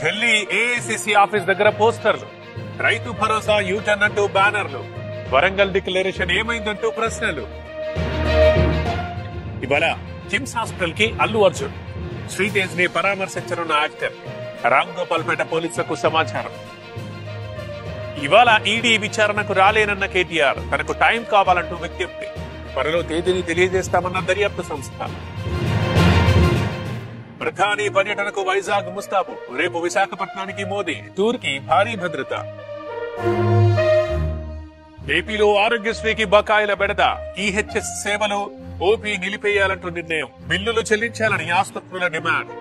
Delhi AICC office దగ్గర పోస్టర్లు, Rythu Bharosa U turn అంటూ బ్యానర్లు, వరంగల్ డిక్లరేషన్ ఏమైందంటూ ప్రశ్నలు. ఇవాళ కిమ్స్ హాస్పిటల్ కి అల్లు అర్జున్, శ్రీతేజ్ ని పరామర్శించనున్న యాక్టర్. రామ్ గోపాల్పేట పోలీసులకు సమాచారం. ఇవాళ ఈడీ విచారణకు రాలేనన్న కేటీఆర్, తనకు టైం కావాలంటూ విజ్ఞప్తి. త్వరలో తేదీని తెలియజేస్తామన్న దర్యాప్తు సంస్థ. ప్రధాని పర్యటనకు వైజాగ్ ముస్తాబు. రేపు విశాఖపట్నానికి మోదీ, టూర్ కి భారీ భద్రత. ఏపీలో ఆరోగ్యశ్రీకి బకాయిల బెడద. ఈహెచ్ఎస్ సేవలు ఓపీ నిలిపేయాలంటూ నిర్ణయం. బిల్లులు చెల్లించాలని ఆసుపత్రుల డిమాండ్.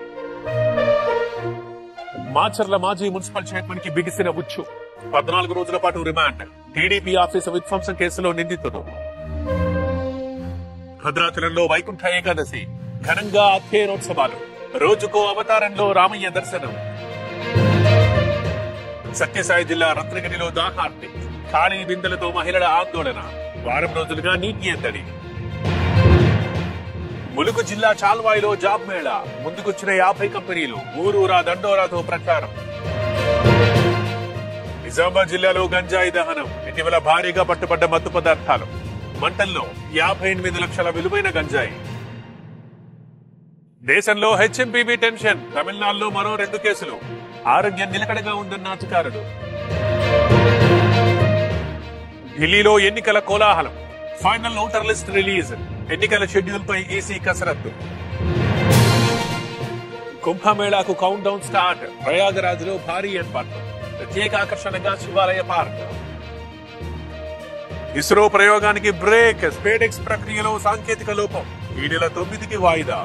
మాచర్ల మాజీ మున్సిపల్ చైర్మన్ కి బిగిసిన ఉచ్చు. 14 రోజుల పాటు రిమాండ్. టీడీపీ ఆఫీసు విధ్వంసం కేసులో నిందితుడు. భద్రాచలంలో వైకుంఠ ఏకాదశి, ఘనంగా అధ్యయనోత్సవాలు. రోజుకో అవతారంలో రామయ్య దర్శనం. సత్యసాయి జిల్లా రత్నగిరిలో దాహార్తి. ఖాళీ బిందెలతో మహిళల ఆందోళన. వారం రోజులుగా నీటి ఎద్దడి. ములుగు జిల్లా చాల్వాయిలో జాబ్ మేళా. ముందుకొచ్చిన 50 కంపెనీలు. ఊరూరా దండోరాతో ప్రచారం. నిజామాబాద్ జిల్లాలో గంజాయి దహనం. ఇటీవల భారీగా పట్టుబడ్డ మత్తు పదార్థాలు. మంటల్లో 58 లక్షల విలువైన గంజాయి. దేశంలో హెచ్ఎంపీవీ టెన్షన్. తమిళనాడులో మరో 2 కేసులు. ఆరోగ్యం నిలకడగా ఉందన్న అధికారులు. ఢిల్లీలో ఎన్నికల కోలాహలం. Final voter list release. ఎన్నికల షెడ్యూల్ పై ఈసీ కసరత్తు. కుంభమేళాకు కౌంట్ డౌన్ స్టార్ట్. ప్రయాగరాజ్ లో భారీ ఏర్పాట్లు. ప్రత్యేక ఆకర్షణగా శివాలయ పార్క్. ఇస్రో ప్రయోగానికి బ్రేక్. స్పేడెక్స్ ప్రక్రియలో సాంకేతిక లోపం. ఈ నెల 9కి వాయిదా.